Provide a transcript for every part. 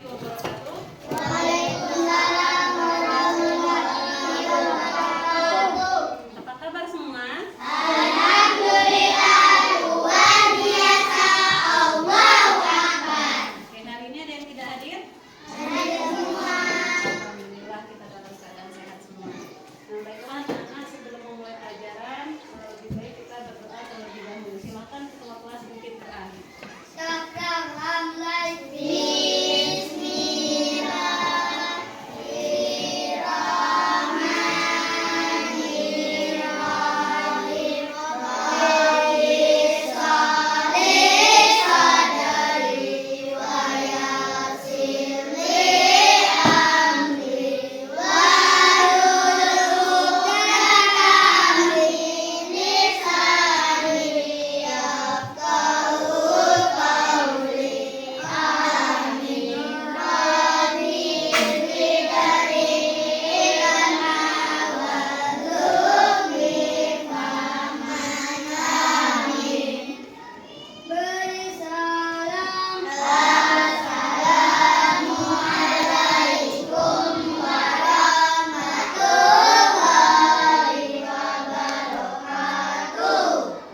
Waalaikumsalam warahmatullahi wabarakatuh. Apa kabar semua? Alhamdulillah, luar biasa. Allahu Akbar. Oke, hari ini ada yang tidak hadir? Hadir semua. Alhamdulillah kita dalam keadaan sehat semua. Nah, baiklah anak-anak, sebelum memulai pelajaran, lebih baik kita berdoa terlebih dahulu. Silakan ketua kelas mungkin terakhir.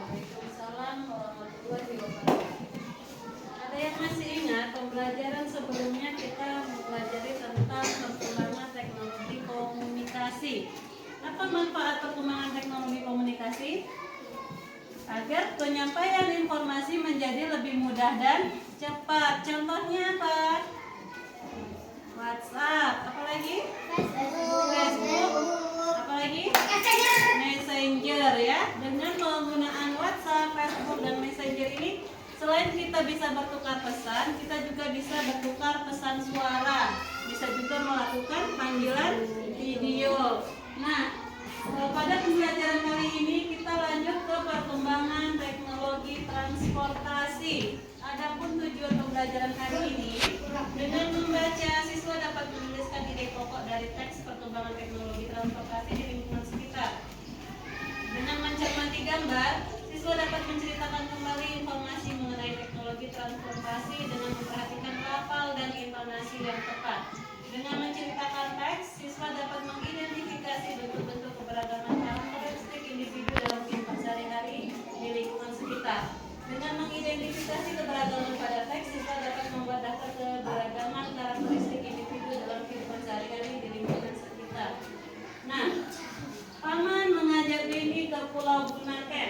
Waalaikumsalam warahmatullahi wabarakatuh. Ada yang masih ingat pembelajaran sebelumnya kita mempelajari tentang perkembangan teknologi komunikasi. Apa manfaat perkembangan teknologi komunikasi? Agar penyampaian informasi menjadi lebih mudah dan cepat. Contohnya apa? WhatsApp, apalagi? Facebook, apalagi? Messenger ya. Dengan penggunaan WhatsApp, Facebook dan Messenger ini, selain kita bisa bertukar pesan, kita juga bisa bertukar pesan suara. Bisa juga melakukan panggilan video. Nah, pada pembelajaran kali ini kita lanjut ke perkembangan teknologi transportasi. Adapun tujuan pembelajaran kali ini, dengan membaca siswa dapat menuliskan ide pokok dari teks perkembangan teknologi transportasi di lingkungan sekitar. Dengan mencermati gambar, siswa dapat menceritakan kembali informasi mengenai teknologi transportasi dengan memperhatikan lafal dan intonasi yang tepat. Dengan menceritakan teks, siswa dapat mengidentifikasi bentuk-bentuk keberagaman karakteristik individu dalam kehidupan sehari-hari di lingkungan sekitar. Dengan mengidentifikasi keberagaman pada teks, siswa dapat membuat daftar keberagaman karakteristik individu dalam kehidupan sehari-hari di lingkungan sekitar. Nah, Paman mengajak Beni ke Pulau Bunaken.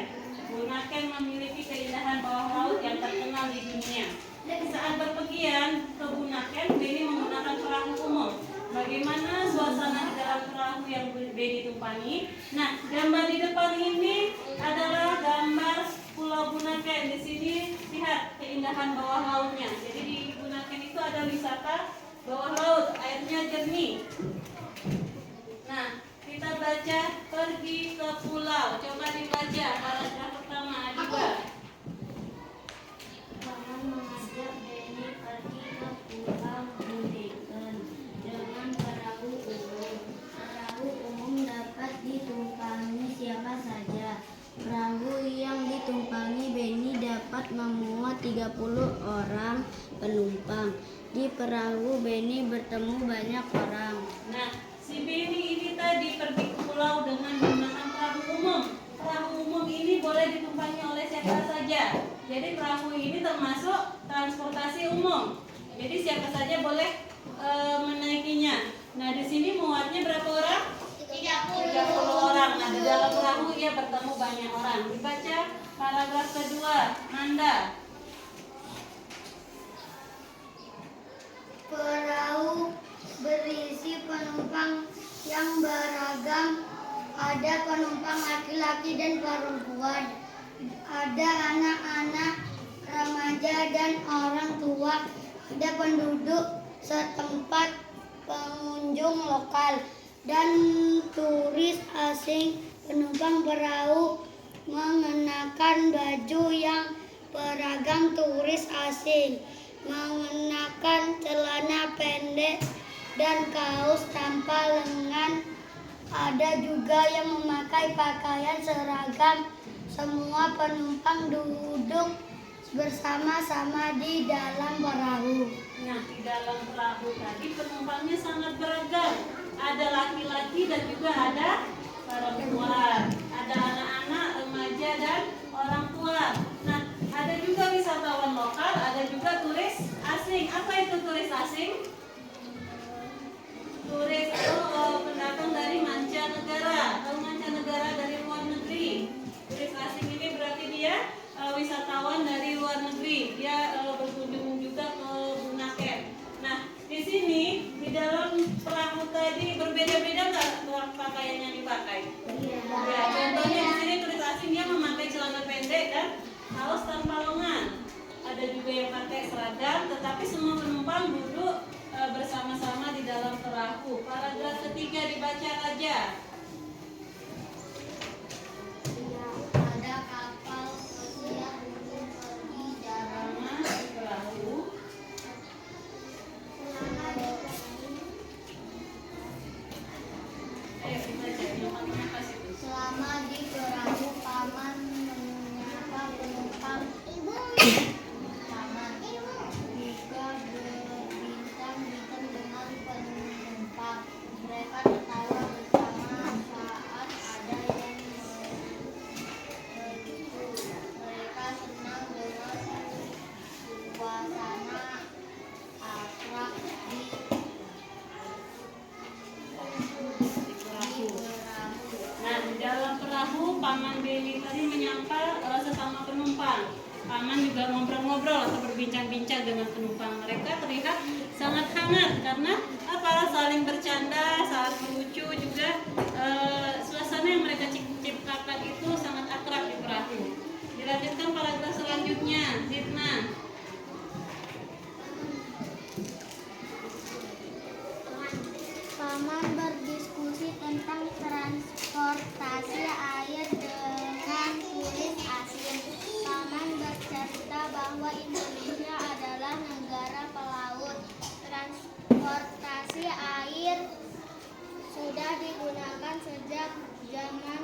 Bunaken memiliki keindahan bawah laut yang terkenal di dunia. Saat berpergian ke Bunaken, Beni menggunakan perahu umum. Bagaimana suasana di dalam perahu yang Beni tumpangi? Nah, gambar di depan ini adalah gambar Pulau Bunaken. Di sini lihat keindahan bawah lautnya. Jadi di Bunaken itu ada wisata bawah laut, airnya jernih. Nah, kita baca pergi ke pulau. Coba dibaca paragraf pertama, Adiba. Paman mengajak Beni pergi ke Pulau Bunaken dengan perahu umum. Perahu umum dapat ditumpangi siapa saja. Perahu yang ditumpangi Beni dapat memuat 30 orang penumpang. Di perahu Beni bertemu banyak orang. Nah, si Beni ini tadi pergi ke pulau dengan menggunakan perahu umum. Perahu umum ini boleh ditumpangi oleh siapa saja. Jadi perahu ini termasuk transportasi umum. Jadi siapa saja boleh menaikinya. Nah, di sini muatnya berapa orang? 30 orang. Nah, di dalam perahu ia bertemu banyak orang. Dibaca paragraf kedua, Nanda. Perahu berisi penumpang yang beragam. Ada penumpang laki-laki dan perempuan. Ada anak-anak, remaja dan orang tua. Ada penduduk setempat, pengunjung lokal, dan turis asing. Penumpang perahu mengenakan baju yang beragam. Turis asing mengenakan celana pendek dan kaos tanpa lengan. Ada juga yang memakai pakaian seragam. Semua penumpang duduk bersama-sama di dalam perahu. Nah, di dalam perahu tadi penumpangnya sangat beragam. Ada laki-laki dan juga ada perempuan. Ada anak-anak, remaja dan orang tua. Nah, ada juga wisatawan lokal, ada juga turis asing. Apa itu turis asing? Turis itu pendatang dari mancanegara. Kalau mancanegara dari luar negeri. Turis asing ini berarti dia wisatawan dari luar negeri. Dia berkunjung juga ke Bunaken. Nah, di sini di dalam perahu tadi berbeda-beda nggak pakaian yang dipakai? Ya, contohnya di sini turis asing dia memakai celana pendek dan kaos tanpa lengan. Ada juga yang pakai seragam, tetapi semua penumpang duduk bersama-sama di dalam perahu. Paragraf ketiga dibaca aja. Ada kapal pesiar pergi dalam Perahu. Ayo kita cek yang paling atas itu. selama di perahu paman menyapa penumpang. Paman juga berbincang-bincang dengan penumpang. Mereka tertawa bersama saat ada yang melucu. Mereka senang dengan suasana akrab di Perahu. perahu. Nah, di dalam perahu Paman Beni tadi menyapa sesama penumpang. Paman juga ngobrol-ngobrol atau berbincang-bincang dengan penumpang. Mereka terlihat sangat hangat karena saling bercanda, saat melucu juga. Suasana yang mereka ciptakan itu sangat akrab di perahu. Dilanjutkan paragraf selanjutnya, Zidna. Paman berdiskusi tentang transportasi air dengan turis asing. Paman bercerita bahwa Indonesia adalah negara pelaut. Transportasi air sudah digunakan sejak zaman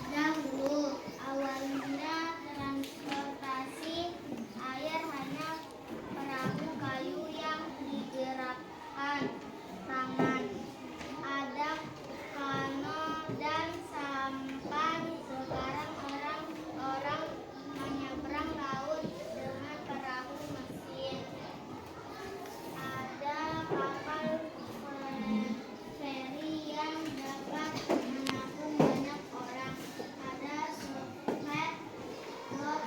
dahulu. Awalnya transportasi air hanya perahu kayu yang digerakkan tangan. Ada kano dan sampan. Sekarang orang-orang menyeberang laut dengan perahu mesin. Ada kapal feri yang dapat menampung banyak orang. Ada speedboat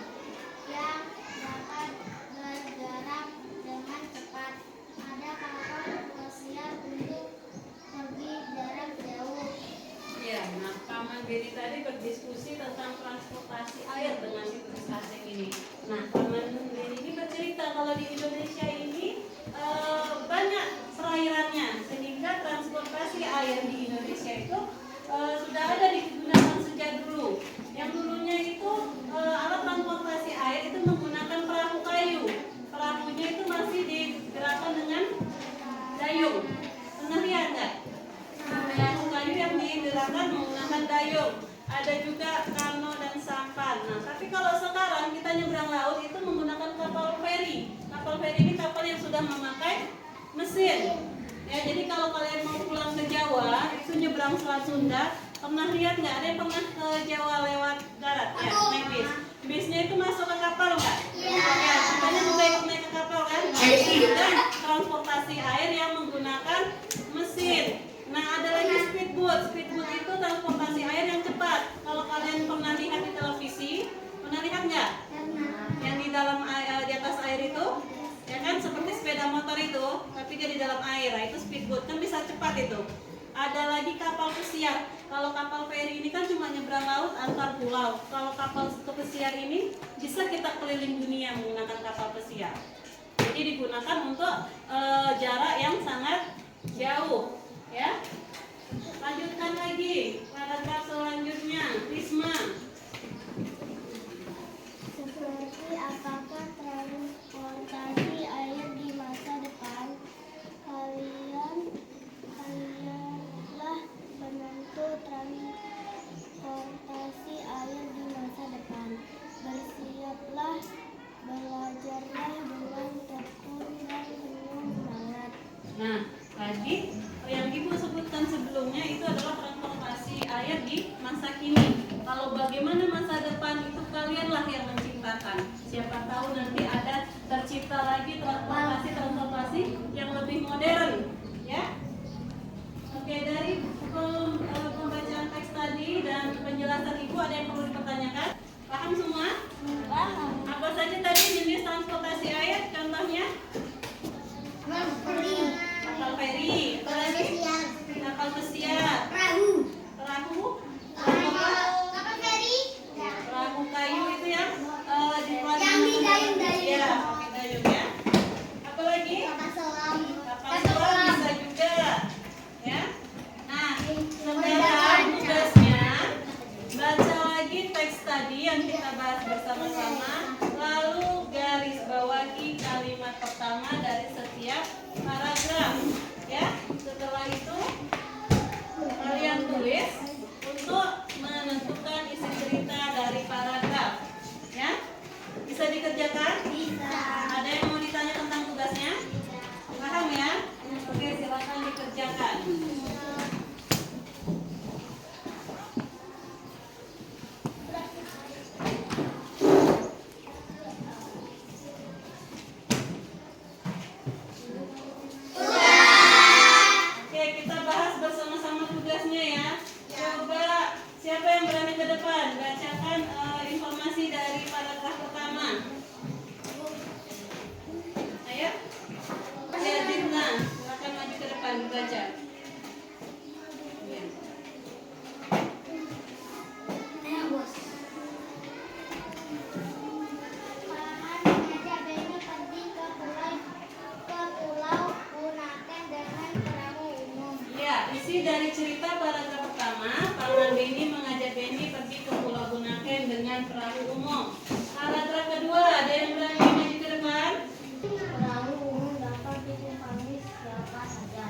yang dapat bergerak dengan cepat. Ada kapal pesiar untuk pergi jarak jauh. Ya, nah Paman Beni tadi berdiskusi tentang transportasi air dengan si turis asing ini. Nah, Paman Beni ini bercerita kalau di Indonesia ini banyak perairannya, sehingga transportasi air di Indonesia itu sudah ada digunakan sejak dulu. Yang dulunya itu alat transportasi air itu menggunakan perahu kayu. Perahunya itu masih digerakkan dengan dayung. Pernah lihat nggak? Perahu kayu yang digerakkan menggunakan dayung. Ada juga kano dan sampan. Nah, tapi kalau sekarang kita nyebrang laut itu menggunakan kapal feri. Kapal feri ini kapal yang sudah memakai mesin. Ya, jadi kalau kalian mau pulang ke Jawa, itu nyebrang Selat Sunda, pernah lihat nggak? Ada yang pernah ke Jawa lewat darat? Ya, naik bis. Bisnya itu masuk ke kapal nggak? Ya, katanya juga ikut naik ke kapal kan? Dan transportasi air yang menggunakan mesin. Nah, ada lagi speedboat. Speedboat itu transportasi air yang cepat. Kalau kalian pernah lihat di televisi, pernah lihat nggak? Yang di dalam di atas air itu, ya kan seperti sepeda motor itu, tapi dia di dalam air. Nah, itu speedboat kan bisa cepat itu. Ada lagi kapal pesiar. Kalau kapal feri ini kan cuma nyebrang laut antar pulau. Kalau kapal pesiar ini bisa kita keliling dunia menggunakan kapal pesiar. Jadi digunakan untuk jarak yang sangat jauh. Ya, lanjutkan lagi paragraf selanjutnya, Risma. Seperti apakah transportasi air di masa depan? Kalianlah penentu transportasi air di masa depan. Bersiaplah depan. Siapa tahu nanti ada tercipta lagi transportasi yang lebih modern, ya. Oke, dari pembacaan teks tadi dan penjelasan Ibu ada yang perlu dipertanyakan? Paham semua? Paham. Apa saja tadi jenis transportasi air? Contohnya? Kapal feri, apa lagi? Kapal pesiar, Perahu. perahu, Kapal feri. perahu kayu itu yang di Yang di dayung-dayung. Ya, pakai dayung ya. Apa lagi? Kapal selam. Kapal selam bisa juga, ya. Nah, sekarang tugasnya baca lagi teks tadi yang kita bahas bersama-sama, lalu garis bawahi kalimat pertama dari setiap paragraf, ya. Setelah itu kalian tulis untuk menentukan isi cerita dari paragraf, ya. Bisa dikerjakan? Bisa. Ada yang mau ditanya tentang tugasnya? Paham ya? Oke, silakan dikerjakan. Oke, kita bahas bersama-sama tugasnya ya. Coba siapa yang berani ke depan? Bacakan informasi dari paragraf pertama. Ayo. Ya, Dinda, silakan maju ke depan dibaca. Ya. Paman mengajak Benny pergi ke pulau Bunaken dengan perahu umum. Ya, isi dari cerita paragraf pertama, Paman Benny mengajak Benny pergi ke Pulau Bunaken dengan perahu umum. Paragraf kedua, ada yang berani maju ke depan? Perahu umum dapat ditumpangi siapa saja.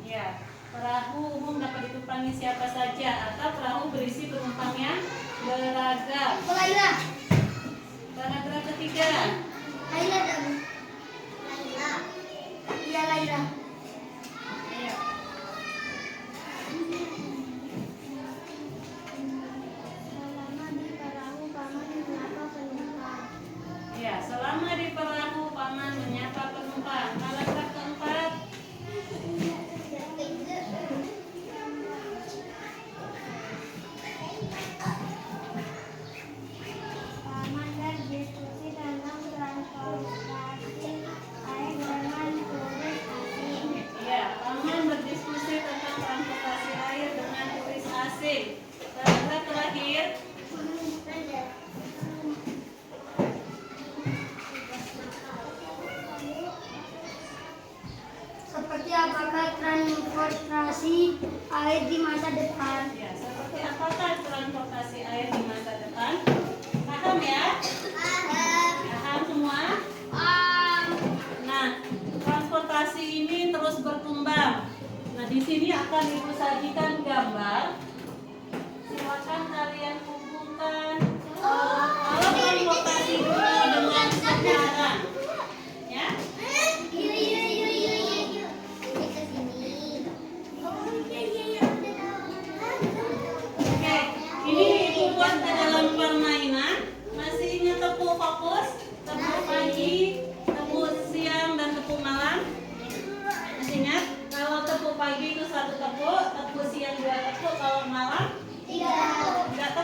Ya, perahu umum dapat ditumpangi siapa saja atau perahu berisi penumpang yang beragam. Laila. Paragraf ketiga, Laila dan Laila. Iya Laila. ayo. Selama di perahu paman menyapa penumpang. Ya, selama di perahu paman menyapa penumpang. Paragraf keempat, Paman berdiskusi tentang transportasi air dengan turis asing. ya, paman berdiskusi tentang transportasi air dengan turis asing. Paragraf terakhir, Seperti apakah transportasi air di masa depan? ya, seperti apakah transportasi air di masa depan? Paham ya? Paham semua? Nah, transportasi ini terus berkembang. Nah, di sini akan Ibu sajikan gambar. Silakan kalian hubungkan kalau transportasi dulu dengan sekarang. Ya? Oke, ini Ibu buat ke dalam permainan. Masih ingat tepuk fokus? Tepuk pagi, tepuk siang, dan tepuk malam? Masih ingat? Kalau tepuk pagi itu 1 tepuk, tepuk siang 2 tepuk, kalau malam 3 tepuk.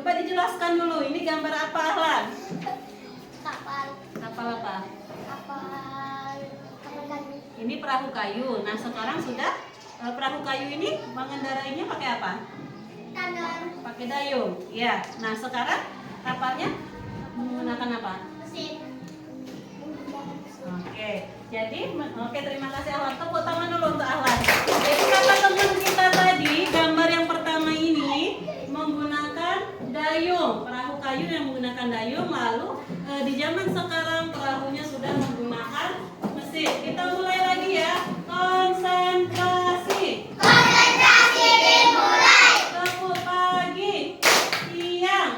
Coba dijelaskan dulu, ini gambar apa Ahlan? Kapal. Kapal apa? Kapal. Kapal kayu. Ini perahu kayu. Nah sekarang sudah perahu kayu ini mengendarainya pakai apa? Tangan. Pakai dayung. Ya. Nah sekarang kapalnya menggunakan apa? Mesin. Oke. Jadi oke, terima kasih Ahlan. Tepuk tangan dulu untuk Ahlan. Jadi kata teman kita tadi, gambar yang pertama ini menggunakan dayung, perahu kayu yang menggunakan dayung. Lalu di zaman sekarang perahunya sudah menggunakan mesin. Kita mulai lagi ya. Konsentrasi. Konsentrasi dimulai. Tepuk pagi, siang.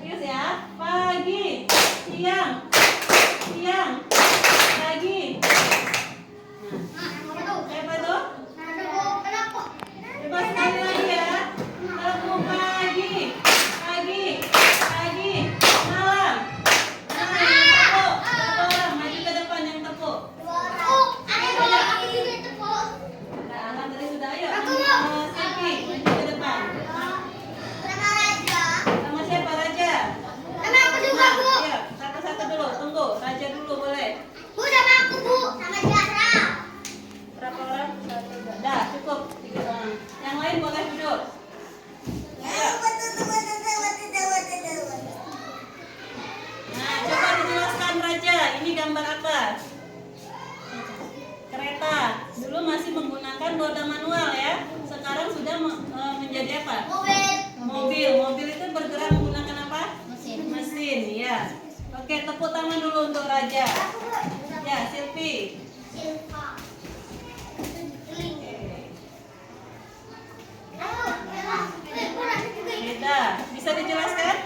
Serius ya. Pagi, siang, siang, pagi. Nah, siapa tuh? Coba sekali lagi ya. Tepuk pagi, pagi, pagi, malam. Nah, yang tepuk. Berapa orang? Maju ke depan yang tepuk. Nah, Ahlan tadi sudah. Ayo. Silvi, maju ke depan. Sama siapa? Raja. Iya, satu-satu dulu. Tunggu. Raja dulu boleh. Berapa orang? Satu, dua. Dah, cukup. 3 orang. Yang lain boleh duduk. Ayo. Nah, coba dijelaskan Raja. Ini gambar apa? Kereta. Dulu masih menggunakan roda manual ya. Sekarang sudah menjadi apa? Mobil. Mobil itu bergerak menggunakan apa? Mesin, ya. Oke, tepuk tangan dulu untuk Raja. Ya, Silvi. Beda. Bisa dijelaskan?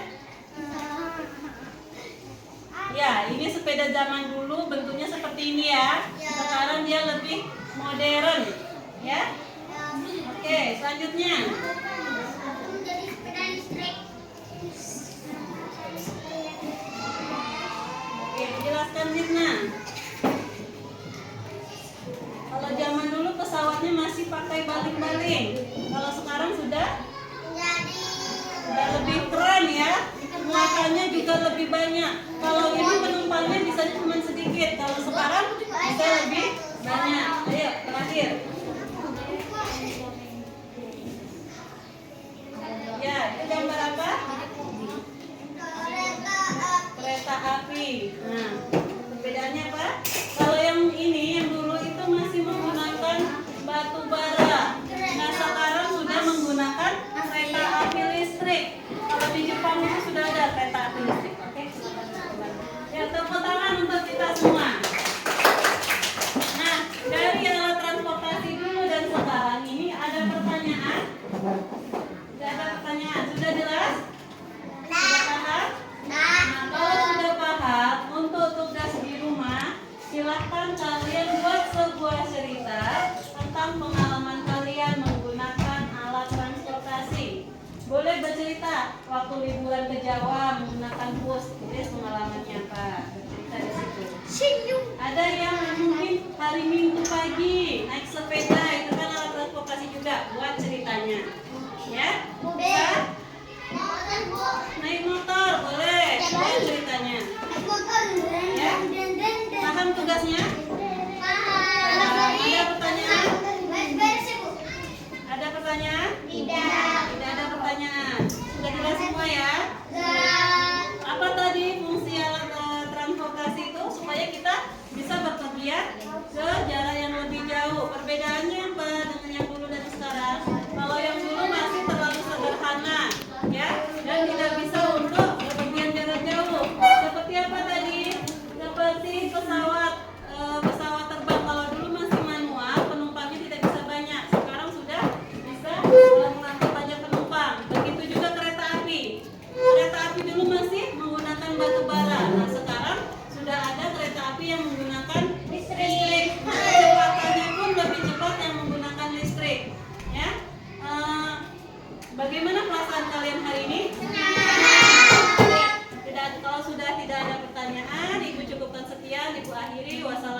Ya, ini sepeda zaman dulu bentuknya seperti ini ya. Sekarang dia lebih modern, ya. Oke, selanjutnya. Oke, dijelaskan Zidna. Kalau zaman dulu pesawatnya masih pakai baling-baling. Kalau sekarang sudah lebih keren ya. Muatannya juga lebih banyak. Kalau ini penumpangnya bisa cuma sedikit. Kalau sekarang bisa lebih banyak. Ayo, terakhir. Ya, itu gambar apa? Kereta api. Nah, perbedaannya apa? Kalau yang ini, yang dulu itu masih menggunakan batu bara. Nah, sekarang sudah menggunakan kereta api listrik. Kalau di Jepang itu sudah ada kereta api listrik. Oke? Ya, tepuk tangan untuk kita semua. Nah, dari alat transportasi dulu dan sekarang ini ada pertanyaan. Tidak ada pertanyaan. Sudah jelas? Sudah paham? Nah, kalau sudah paham, untuk tugas di rumah, silahkan kalian buat sebuah cerita tentang pengalaman kalian menggunakan alat transportasi. Boleh bercerita waktu liburan ke Jawa menggunakan bus, itu pengalamannya apa? Bercerita di situ. Ada yang mungkin hari Minggu pagi naik sepeda, itu kan alat transportasi juga, buat ceritanya. Ya? Bisa? Naik motor, boleh, buat ceritanya. Ya? Paham tugasnya? Ada pertanyaan? Ada pertanyaan? Tidak ada pertanyaan. Sudah jelas semua ya? Apa tadi fungsi alat transportasi itu? Supaya kita bisa berpergian ke jarak yang lebih jauh. Perbedaannya apa dengan yang dulu dan sekarang? Kalau yang dulu masih terlalu sederhana, ya, dan tidak bisa untuk berpergian jarak jauh. Seperti apa tadi? Seperti pesawat terbang. Kalau dulu masih manual, penumpangnya tidak bisa banyak. Sekarang sudah bisa mengangkut banyak penumpang. Begitu juga kereta api. Kereta api dulu masih menggunakan batu bara. Nah, sekarang sudah ada kereta api yang menggunakan listrik. Kecepatannya pun lebih cepat yang menggunakan listrik. Ya. Bagaimana perasaan kalian hari ini? Kalau sudah tidak ada pertanyaan, Ibu cukupkan sekian. Ibu akhiri. Wassalamualaikum.